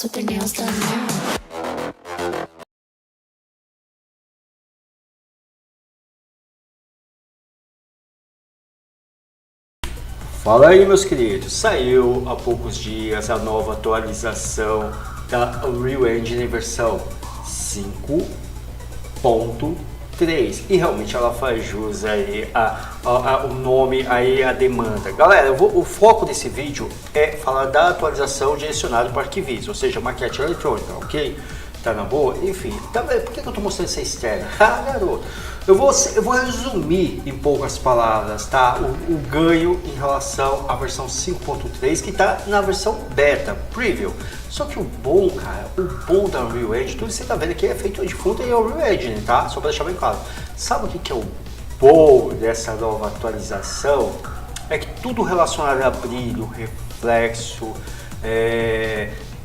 Super Nails Done Now. Fala aí, meus queridos, saiu há poucos dias a nova atualização da Unreal Engine versão 5.3 e realmente ela faz jus aí o nome, aí a demanda. Galera, o foco desse vídeo é falar da atualização direcionada para arquivismo, ou seja, maquete eletrônica, ok? Tá na boa? Enfim, também, por que eu tô mostrando essa externa? Ah, garoto, eu vou resumir em poucas palavras, tá? O ganho em relação à versão 5.3 que tá na versão beta, preview. Só que o bom, cara, o bom da Unreal Engine, tudo que você tá vendo aqui é feito de fundo em Unreal Engine, tá? Só para deixar bem claro. Sabe o que é o bom dessa nova atualização? É que tudo relacionado a brilho, reflexo,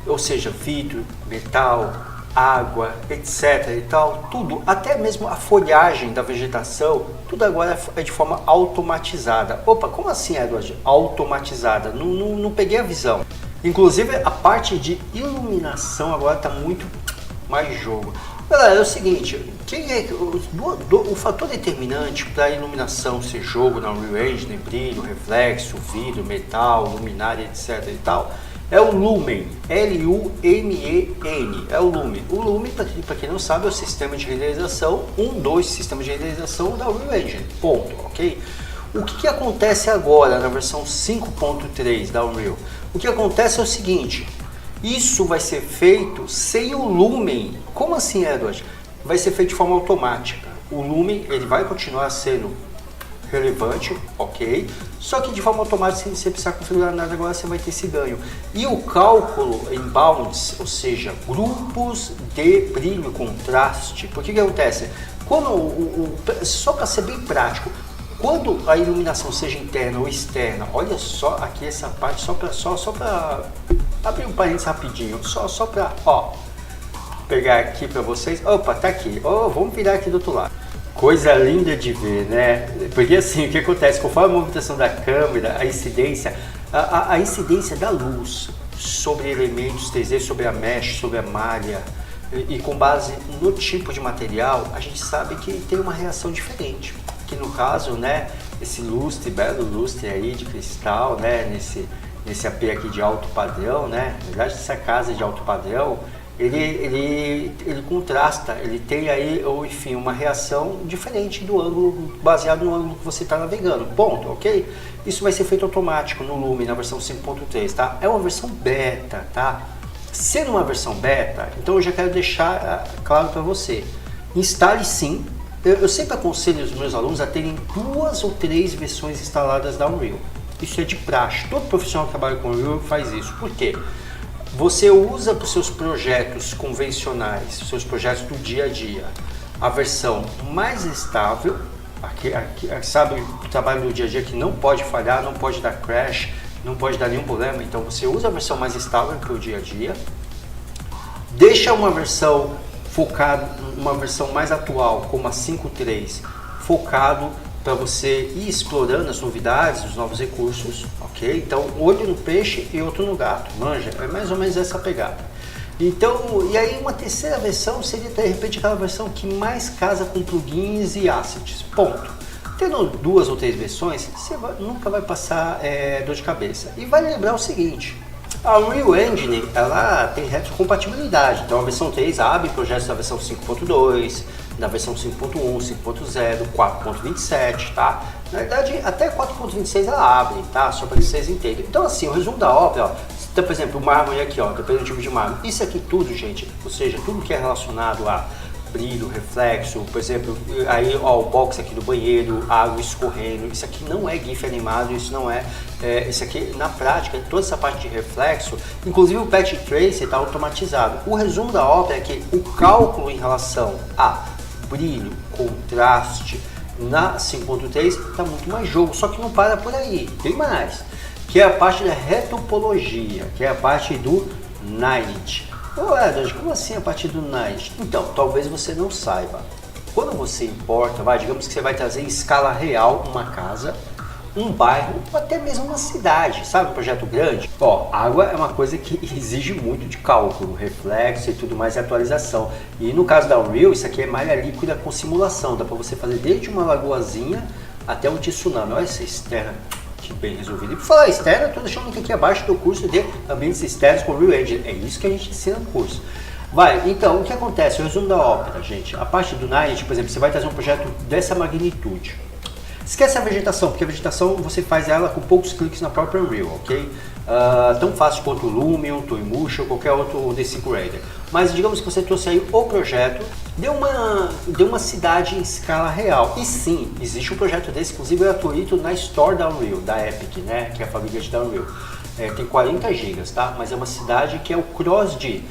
ou seja, vidro, metal, água, etc e tal, tudo, até mesmo a folhagem da vegetação, tudo agora é de forma automatizada. Opa, como assim, Edward? Automatizada? Não peguei a visão. Inclusive a parte de iluminação agora está muito mais jogo. Galera, é o seguinte, o fator determinante para a iluminação ser jogo na Unreal Engine, brilho, reflexo, vidro, metal, luminária, etc e tal, é o Lumen, L-U-M-E-N, é o Lumen. O Lumen, para quem não sabe, é o sistema de renderização, dos sistemas de renderização da Unreal Engine, ponto, ok? O que acontece agora na versão 5.3 da Unreal? O que acontece é o seguinte, isso vai ser feito sem o Lumen. Como assim, Edward? Vai ser feito de forma automática. O Lumen, ele vai continuar sendo relevante, ok? Só que de forma automática, sem você precisar configurar nada, agora você vai ter esse ganho. E o cálculo em bounds, ou seja, grupos de brilho e contraste, por que acontece? Quando só para ser bem prático, quando a iluminação seja interna ou externa, olha só aqui essa parte, só para abrir um parênteses rapidinho, só para, pegar aqui para vocês. Opa, tá aqui. Vamos virar aqui do outro lado. Coisa linda de ver, né? Porque assim, o que acontece? Conforme a movimentação da câmera, a incidência da luz sobre elementos 3D, sobre a mesh, sobre a malha, e com base no tipo de material, a gente sabe que tem uma reação diferente. Que no caso, né, esse lustre, belo lustre aí de cristal, né, nesse AP aqui de alto padrão, né? Na verdade, essa casa de alto padrão, ele contrasta, ele tem aí, ou enfim, uma reação diferente do ângulo, baseado no ângulo que você está navegando, ponto, ok? Isso vai ser feito automático no Lumen, na versão 5.3, tá? É uma versão beta, tá? Sendo uma versão beta, então eu já quero deixar claro para você, instale sim. Eu sempre aconselho os meus alunos a terem 2 ou 3 versões instaladas da Unreal. Isso é de praxe, todo profissional que trabalha com Unreal faz isso. Por quê? Você usa para os seus projetos convencionais, seus projetos do dia a dia, a versão mais estável, sabe, o trabalho do dia a dia que não pode falhar, não pode dar crash, não pode dar nenhum problema, então você usa a versão mais estável para o dia a dia, deixa uma versão focada, uma versão mais atual, como a 5.3, focado para você ir explorando as novidades, os novos recursos, ok? Então, olho no peixe e outro no gato, manja, é mais ou menos essa pegada. Então, e aí uma terceira versão seria de repente aquela versão que mais casa com plugins e assets, ponto. Tendo 2 ou 3 versões, você nunca vai passar dor de cabeça. E vale lembrar o seguinte, a Unreal Engine, ela tem retrocompatibilidade, então a versão 3 abre projetos da versão 5.2, da versão 5.1, 5.0, 4.27, tá? Na verdade, até 4.26 ela abre, tá? Só para que vocês entendam. Então, assim, o resumo da obra, ó, então, por exemplo, o mármore aqui, ó, depende do tipo de mármore. Isso aqui tudo, gente, ou seja, tudo que é relacionado a brilho, reflexo, por exemplo, aí, ó, o box aqui do banheiro, água escorrendo, isso aqui não é GIF animado, isso não é, isso aqui, na prática, toda essa parte de reflexo, inclusive o Patch Tracer está automatizado. O resumo da obra é que o cálculo em relação a brilho, contraste na 5.3 está muito mais jogo, só que não para por aí, tem mais, que é a parte da retopologia, que é a parte do Night. Edward, como assim a parte do Night? Então, talvez você não saiba, quando você importa, digamos que você vai trazer em escala real uma casa, um bairro ou até mesmo uma cidade, sabe? Um projeto grande. Ó, água é uma coisa que exige muito de cálculo, reflexo e tudo mais e atualização. E no caso da Unreal, isso aqui é malha líquida com simulação. Dá para você fazer desde uma lagoazinha até um tsunami. Olha essa externa, que bem resolvido. E por falar externa, estou deixando o link aqui abaixo do curso de ambientes externos com Unreal Engine. É isso que a gente ensina no curso. Vai, então, o que acontece? O resumo da ópera, gente. A parte do Night, por exemplo, você vai trazer um projeto dessa magnitude. Esquece a vegetação, porque a vegetação você faz ela com poucos cliques na própria Unreal, ok? Tão fácil quanto o Lumion, Twinmotion ou qualquer outro D5 Render. Mas digamos que você trouxe aí o projeto, deu uma cidade em escala real. E sim, existe um projeto desse, inclusive gratuito, na Store da Unreal, da Epic, né? Que é a fabricante da Unreal. Tem 40 GB, tá? Mas é uma cidade que é o cross de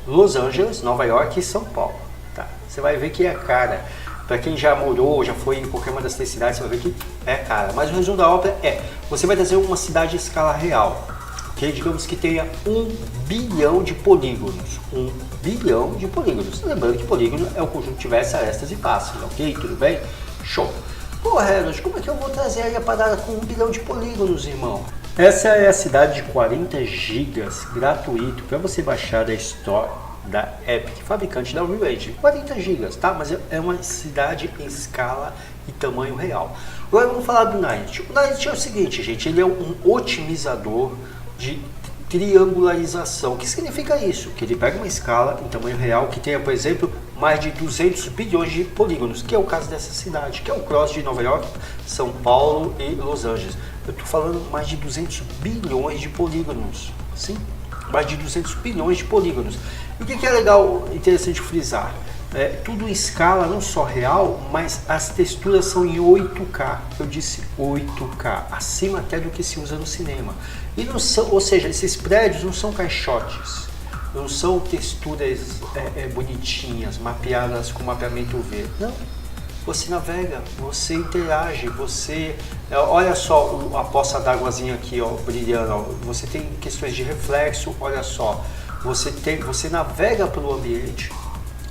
Los Angeles, Nova York e São Paulo. Tá? Você vai ver que é cara. Para quem já morou, já foi em qualquer uma das três cidades, você vai ver que é cara. Mas o resumo da ópera é, você vai trazer uma cidade em escala real, ok? Digamos que tenha 1 bilhão de polígonos. 1 bilhão de polígonos. Lembrando que polígono é o conjunto de diversas arestas e passes, ok? Tudo bem? Show! Pô, Heros, como é que eu vou trazer aí a parada com 1 bilhão de polígonos, irmão? Essa é a cidade de 40 GB gratuito para você baixar da Store da Epic, fabricante da Unreal Engine. 40 GB, tá? Mas é uma cidade em escala e tamanho real. Agora vamos falar do Night. O Night é o seguinte, gente, ele é um otimizador de triangularização. O que significa isso? Que ele pega uma escala em tamanho real que tenha, por exemplo, mais de 200 bilhões de polígonos, que é o caso dessa cidade, que é o cross de Nova York, São Paulo e Los Angeles. Eu estou falando mais de 200 bilhões de polígonos, sim? Mais de 200 bilhões de polígonos. E o que é legal, interessante frisar? Tudo em escala, não só real, mas as texturas são em 8K. Eu disse 8K, acima até do que se usa no cinema. E não são, ou seja, esses prédios não são caixotes, não são texturas bonitinhas, mapeadas com mapeamento V. Não. Você navega, você interage, você... olha só a poça d'águazinha aqui, ó, brilhando. Ó. Você tem questões de reflexo, olha só. Você navega pelo ambiente,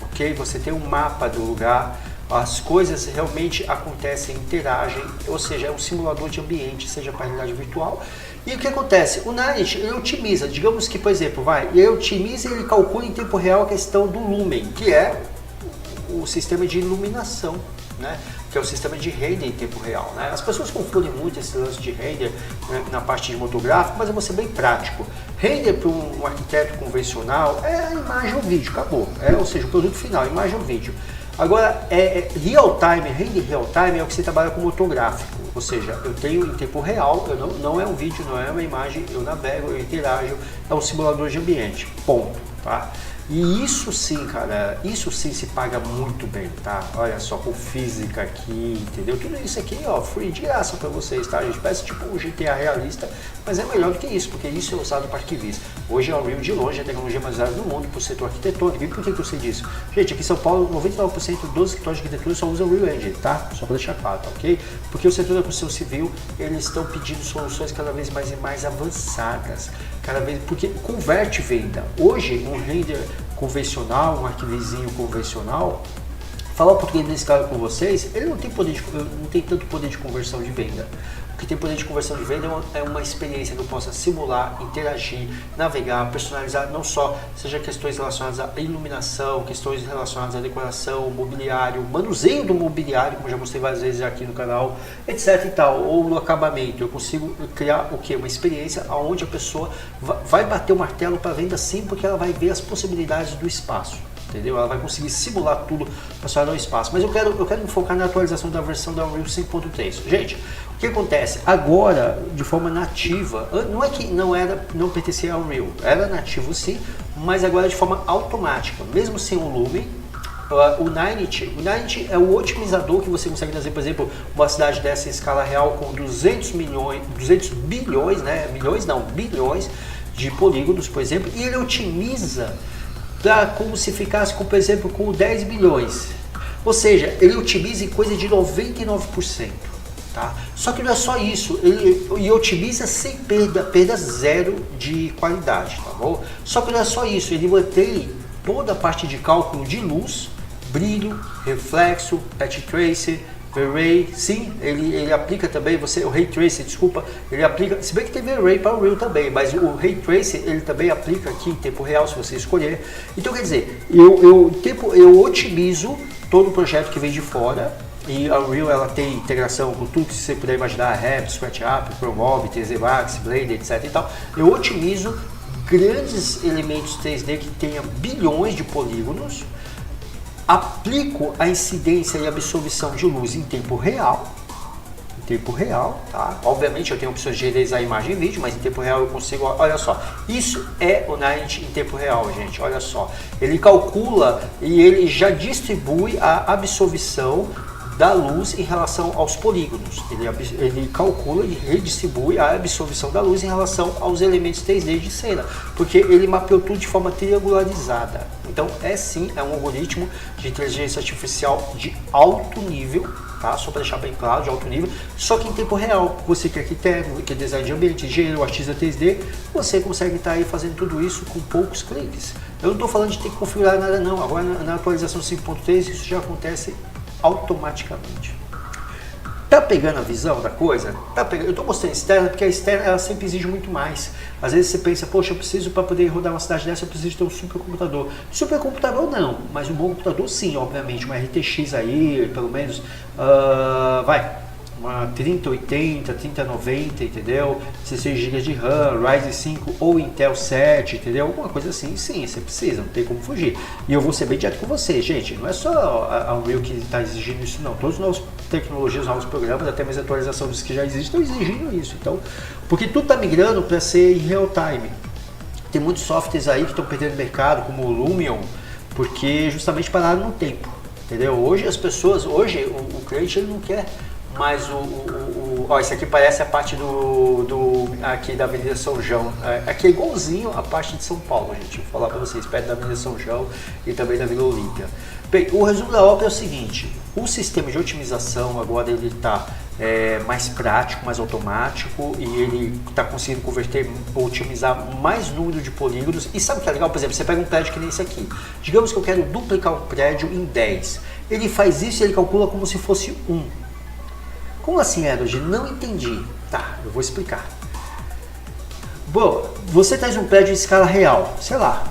ok? Você tem um mapa do lugar, as coisas realmente acontecem, interagem, ou seja, é um simulador de ambiente, seja para realidade virtual. E o que acontece? O Night, ele otimiza, digamos que, por exemplo, ele otimiza e ele calcula em tempo real a questão do lumen, que é o sistema de iluminação, né? Que é o sistema de render em tempo real, né? As pessoas confundem muito esse lance de render, né, na parte de motográfico, mas eu vou ser bem prático. Render para um arquiteto convencional é a imagem ou vídeo, acabou. Ou seja, o produto final, imagem ou vídeo. Agora, real time, render real time é o que você trabalha com motográfico, ou seja, eu tenho em tempo real, não é um vídeo, não é uma imagem, eu navego, eu interajo, é um simulador de ambiente, ponto, tá? E isso sim, cara, isso sim se paga muito bem, tá? Olha só, com física aqui, entendeu? Tudo isso aqui, ó, free de graça pra vocês, tá? A gente parece tipo um GTA realista, mas é melhor do que isso, porque isso é usado para arquivistas. Hoje a Unreal de longe é a tecnologia mais usada no mundo pro setor arquitetônico. E por que eu sei disso? Gente, aqui em São Paulo, 99% dos escritórios de arquitetura só usam Unreal Engine, tá? Só pra deixar claro, tá ok? Porque o setor da construção civil, eles estão pedindo soluções cada vez mais avançadas, porque converte venda. Hoje, um render convencional, um arquivizinho convencional, falar o português nesse caso com vocês, ele não tem tanto poder de conversão de venda. O que tem poder de conversão de venda é uma experiência que eu possa simular, interagir, navegar, personalizar, não só seja questões relacionadas à iluminação, questões relacionadas à decoração, mobiliário, manuseio do mobiliário, como já mostrei várias vezes aqui no canal, etc e tal, ou no acabamento. Eu consigo criar o que? Uma experiência onde a pessoa vai bater o martelo para venda sim, porque ela vai ver as possibilidades do espaço. Entendeu? Ela vai conseguir simular tudo para só dar o espaço. Mas eu quero me focar na atualização da versão da Unreal 5.3. Gente, o que acontece? Agora, de forma nativa, não é que não pertencia a Unreal, era nativo sim, mas agora de forma automática, mesmo sem o Lumen. O Night é o otimizador que você consegue trazer, por exemplo, uma cidade dessa em escala real com 200 bilhões, né? Bilhões de polígonos, por exemplo, e ele otimiza como se ficasse, por exemplo, com 10 bilhões. Ou seja, ele otimiza em coisa de 99%. Tá? Só que não é só isso, ele otimiza sem perda zero de qualidade. Tá bom? Só que não é só isso, ele mantém toda a parte de cálculo de luz, brilho, reflexo, patch tracer, V-Ray, sim, ele aplica também, o Ray Tracing, desculpa, ele aplica, se bem que tem V-Ray para o Real também, mas o Ray Tracing ele também aplica aqui em tempo real, se você escolher. Então quer dizer, eu otimizo todo o projeto que vem de fora, e a Unreal ela tem integração com tudo que você puder imaginar, Rap, SketchUp, Promove, TZMax, Blender, etc e tal. Eu otimizo grandes elementos 3D que tenham bilhões de polígonos, aplico a incidência e absorção de luz em tempo real, tá? Obviamente eu tenho opções de renderizar imagem e vídeo, mas em tempo real eu consigo, olha só, isso é o Unity em tempo real, gente, olha só. Ele calcula e ele já distribui a absorção da luz em relação aos polígonos. Ele calcula e redistribui a absorção da luz em relação aos elementos 3D de cena, porque ele mapeou tudo de forma triangularizada. Então é um algoritmo de inteligência artificial de alto nível, tá? Só para deixar bem claro, de alto nível, só que em tempo real. Você que é arquiteto, que é design de ambiente, engenheiro, artista 3D, você consegue estar aí fazendo tudo isso com poucos cliques. Eu não estou falando de ter que configurar nada não, agora na atualização 5.3 isso já acontece automaticamente. Tá pegando a visão da coisa? Tá pegando. Eu estou mostrando externa porque a externa ela sempre exige muito mais. Às vezes você pensa, poxa, eu preciso para poder rodar uma cidade dessa, eu preciso ter um supercomputador. Supercomputador não, mas um bom computador sim, obviamente. Uma RTX aí, pelo menos, uma 3080, 3090, entendeu? 16 GB de RAM, Ryzen 5 ou Intel 7, entendeu? Alguma coisa assim, sim, você precisa, não tem como fugir. E eu vou ser bem direto com você, gente, não é só a Unreal que está exigindo isso não, todas as novas tecnologias, novos programas, até mesmo a atualização dos que já existem, estão exigindo isso, então, porque tudo está migrando para ser em real time. Tem muitos softwares aí que estão perdendo mercado, como o Lumion, porque justamente pararam no tempo, entendeu? Hoje as pessoas, o cliente ele não quer mais ó, isso aqui parece a parte aqui da Avenida São João. Aqui é igualzinho a parte de São Paulo, gente. Vou falar para vocês, perto da Avenida São João e também da Vila Olímpia. Bem, o resumo da obra é o seguinte: o sistema de otimização agora ele está mais prático, mais automático, e ele está conseguindo otimizar mais número de polígonos. E sabe o que é legal? Por exemplo, você pega um prédio que nem esse aqui. Digamos que eu quero duplicar um prédio em 10. Ele faz isso e ele calcula como se fosse 1. Como assim, Edward? Não entendi. Tá, eu vou explicar. Bom, você traz um prédio em escala real, sei lá,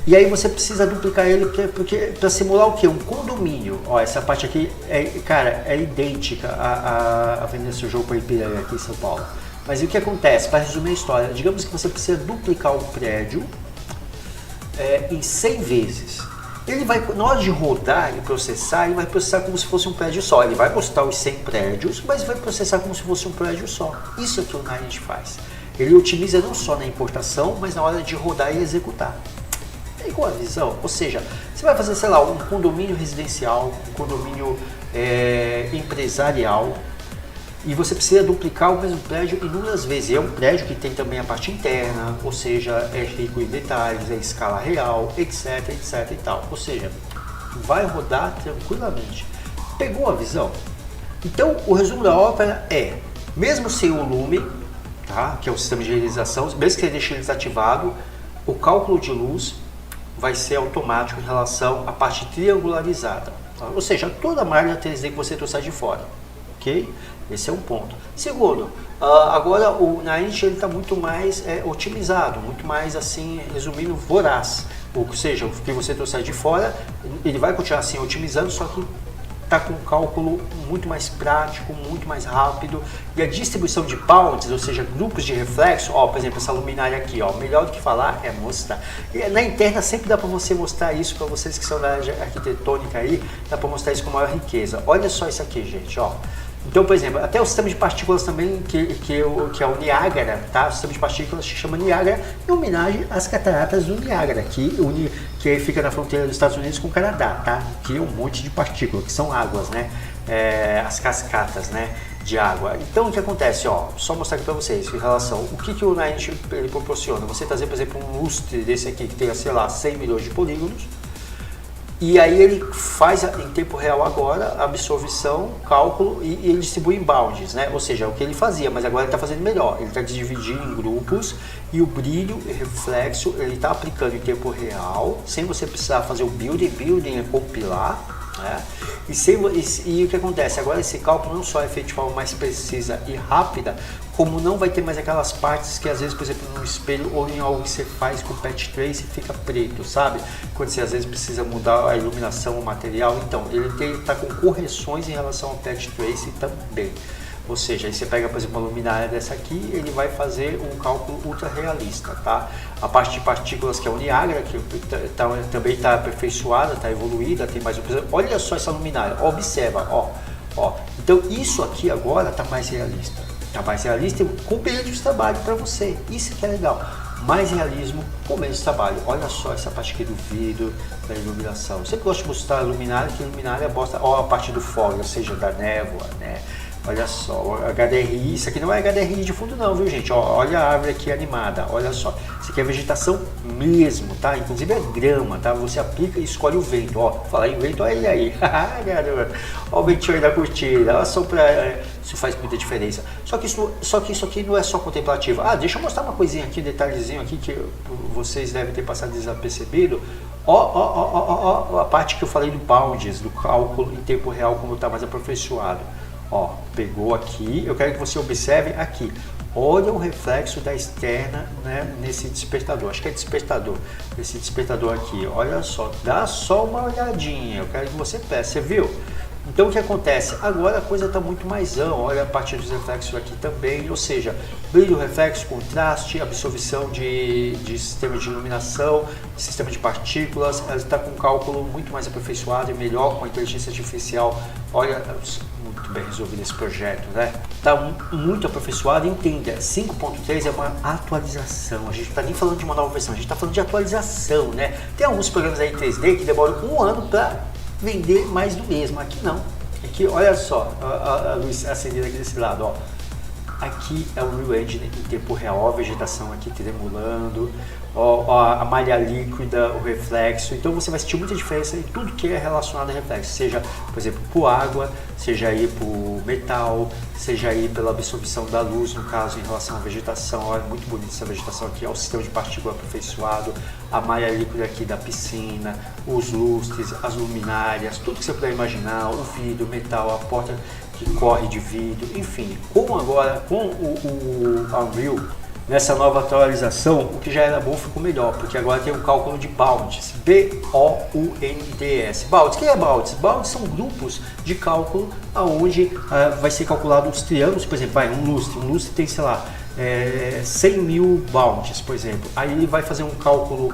e aí você precisa duplicar ele para simular o quê? Um condomínio. Ó, essa parte aqui, é idêntica à Avenida São João com a Ipiranga aqui em São Paulo. Mas o que acontece? Para resumir a história, digamos que você precisa duplicar um prédio em 100 vezes. Ele vai, na hora de rodar e processar, ele vai processar como se fosse um prédio só. Ele vai postar os 100 prédios, mas vai processar como se fosse um prédio só. Isso é o que o Unity faz. Ele otimiza não só na importação, mas na hora de rodar e executar. Pegou a visão? Ou seja, você vai fazer, sei lá, um condomínio residencial, um condomínio empresarial, e você precisa duplicar o mesmo prédio inúmeras vezes. E é um prédio que tem também a parte interna, ou seja, é rico em detalhes, é em escala real, etc, etc e tal. Ou seja, vai rodar tranquilamente. Pegou a visão? Então, o resumo da ópera é, mesmo sem o Lume, tá, que é o sistema de realização, mesmo que você deixe ele desativado, o cálculo de luz vai ser automático em relação à parte triangularizada. Tá? Ou seja, toda a malha 3D que você trouxer de fora. Ok? Esse é um ponto. Segundo, agora o Unity está muito mais otimizado, muito mais assim, resumindo, voraz. Ou seja, o que você trouxer de fora, ele vai continuar assim otimizando, só que está com um cálculo muito mais prático, muito mais rápido. E a distribuição de bounds, ou seja, grupos de reflexo, ó, por exemplo, essa luminária aqui, ó, melhor do que falar é mostrar. E na interna sempre dá para você mostrar isso, para vocês que são da área arquitetônica aí, dá para mostrar isso com maior riqueza. Olha só isso aqui, gente, ó. Então, por exemplo, até o sistema de partículas também, que é o Niágara, tá? O sistema de partículas se chama Niágara, em homenagem às cataratas do Niágara, que fica na fronteira dos Estados Unidos com o Canadá, tá? Que é um monte de partículas, que são águas, né? As cascatas, né? De água. Então, o que acontece, ó? Só mostrar aqui para vocês, em relação, o que o Unity ele proporciona? Você trazer, por exemplo, um lustre desse aqui, que tem, sei lá, 100 milhões de polígonos, e aí ele faz em tempo real agora a absorção, cálculo e ele distribui em bounds, né? Ou seja, é o que ele fazia, mas agora ele está fazendo melhor. Ele está dividindo em grupos e o brilho e reflexo ele está aplicando em tempo real, sem você precisar fazer o building é compilar, né? E o que acontece? Agora esse cálculo não só é feito de forma mais precisa e rápida, como não vai ter mais aquelas partes que às vezes, por exemplo, no espelho ou em algo que você faz com patch trace fica preto, sabe? Quando você às vezes precisa mudar a iluminação, o material, então ele está com correções em relação ao patch trace também. Ou seja, aí você pega, por exemplo, uma luminária dessa aqui, ele vai fazer um cálculo ultra realista, tá? A parte de partículas, que é o Niagara, que também está aperfeiçoada, está evoluída, tem mais... Olha só essa luminária, observa, ó. Então isso aqui agora está mais realista. Está mais realista e com menos trabalho para você. Isso que é legal. Mais realismo com menos trabalho. Olha só essa parte aqui do vidro, da iluminação. Eu sempre gosto de mostrar a luminária, que a luminária mostra, ó, a parte do fog, ou seja, da névoa, né? Olha só, HDRI, isso aqui não é HDRI de fundo não, viu gente? Ó, olha a árvore aqui animada, olha só. Isso aqui é vegetação mesmo, tá? Inclusive é grama, tá? Você aplica e escolhe o vento, ó. Fala em vento, olha ele aí. Ó o ventinho aí da cortina, olha só isso faz muita diferença. Só que isso aqui não é só contemplativo. Ah, deixa eu mostrar uma coisinha aqui, um detalhezinho aqui que vocês devem ter passado desapercebido. Ó, a parte que eu falei do bounds, do cálculo em tempo real, como está mais aperfeiçoado. Ó, pegou aqui, eu quero que você observe aqui. Olha o reflexo da externa, né, nesse despertador. Acho que é despertador. Esse despertador aqui, olha só. Dá só uma olhadinha. Eu quero que você peça. Você viu? Então o que acontece? Agora a coisa está muito mais ampla. Olha a parte dos reflexos aqui também. Ou seja, brilho, reflexo, contraste, absorção de sistema de iluminação, sistema de partículas. Ela está com um cálculo muito mais aperfeiçoado e melhor com a inteligência artificial. Olha, muito bem resolvido esse projeto, né? Está muito aperfeiçoado. Entenda, 5.3 é uma atualização. A gente não está nem falando de uma nova versão, a gente está falando de atualização, né? Tem alguns programas aí 3D que demoram um ano para vender mais do mesmo. Aqui não. Aqui, olha só, a luz acendida aqui desse lado, ó. Aqui é o Unreal Engine em tempo real, ó, a vegetação aqui tremulando, ó, a malha líquida, o reflexo. Então você vai sentir muita diferença em tudo que é relacionado a reflexo, seja, por exemplo, por água, seja aí por metal, seja aí pela absorção da luz, no caso em relação à vegetação. Olha, muito bonita essa vegetação aqui, ó, o sistema de partícula aperfeiçoado, a malha líquida aqui da piscina, os lustres, as luminárias, tudo que você puder imaginar, o vidro, o metal, a porta que corre de vidro, enfim. Com o Unreal, nessa nova atualização, o que já era bom ficou melhor, porque agora tem um cálculo de bounds, B-O-U-N-D-S. Bounds, o que é bounds? Bounds são grupos de cálculo onde vai ser calculado os triângulos, por exemplo, um lustre tem, sei lá, 100 mil bounds, por exemplo. Aí ele vai fazer um cálculo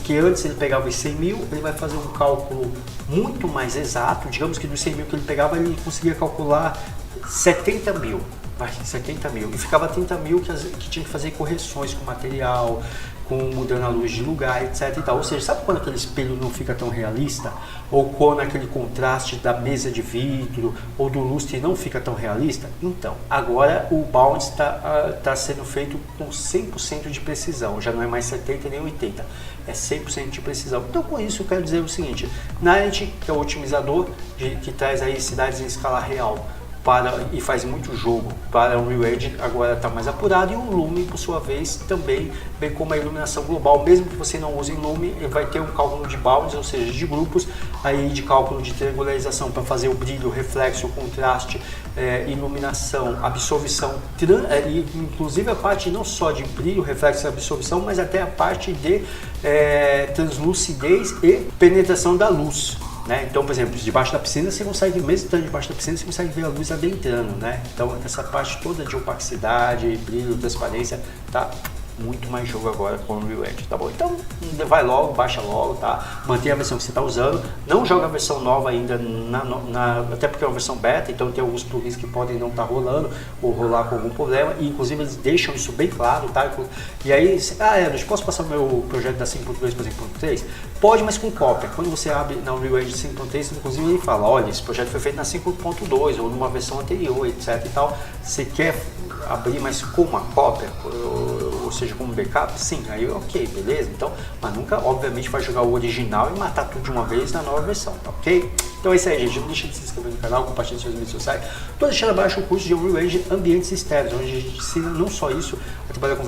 que antes ele pegava os 100 mil, ele vai fazer um cálculo muito mais exato. Digamos que dos 100 mil que ele pegava, ele conseguia calcular 70 mil. 70 mil. E ficava 30 mil que tinha que fazer correções com material, mudando a luz de lugar, etc e tal. Ou seja, sabe quando aquele espelho não fica tão realista? Ou quando aquele contraste da mesa de vidro ou do lustre não fica tão realista? Então, agora o bounce está sendo feito com 100% de precisão. Já não é mais 70 nem 80. É 100% de precisão. Então, com isso, eu quero dizer o seguinte. Niantic, que é o otimizador que traz aí cidades em escala real, e faz muito jogo para o Unreal Engine, agora está mais apurado, e o Lume, por sua vez, também vem com uma iluminação global. Mesmo que você não use Lume, ele vai ter um cálculo de bounds, ou seja, de grupos, aí de cálculo de triangularização para fazer o brilho, reflexo, contraste, iluminação, absorção, inclusive a parte não só de brilho, reflexo e absorção, mas até a parte de translucidez e penetração da luz. Né? Então, por exemplo, debaixo da piscina você consegue, mesmo estando debaixo da piscina, você consegue ver a luz adentrando, né? Então, essa parte toda de opacidade, brilho, transparência, tá muito mais jogo agora com o Unreal Engine, tá bom? Então, vai logo, baixa logo, tá? Mantenha a versão que você está usando, não joga a versão nova ainda, até porque é uma versão beta, então tem alguns plugins que podem não estar rolando, ou rolar com algum problema, e inclusive eles deixam isso bem claro, tá? E aí, eu posso passar o meu projeto da 5.2 para 5.3? Pode, mas com cópia. Quando você abre na Unreal Engine 5.3, inclusive ele fala, olha, esse projeto foi feito na 5.2 ou numa versão anterior, etc e tal. Você quer abrir, mas com uma cópia, ou seja, como backup? Sim, aí ok, beleza. Então, mas nunca, obviamente, vai jogar o original e matar tudo de uma vez na nova versão, tá ok? Então é isso aí, gente. Não deixa de se inscrever no canal, compartilhar nas suas mídias sociais. Estou deixando abaixo o curso de Unreal Engine Ambientes Externos, onde a gente ensina não só isso, a trabalhar com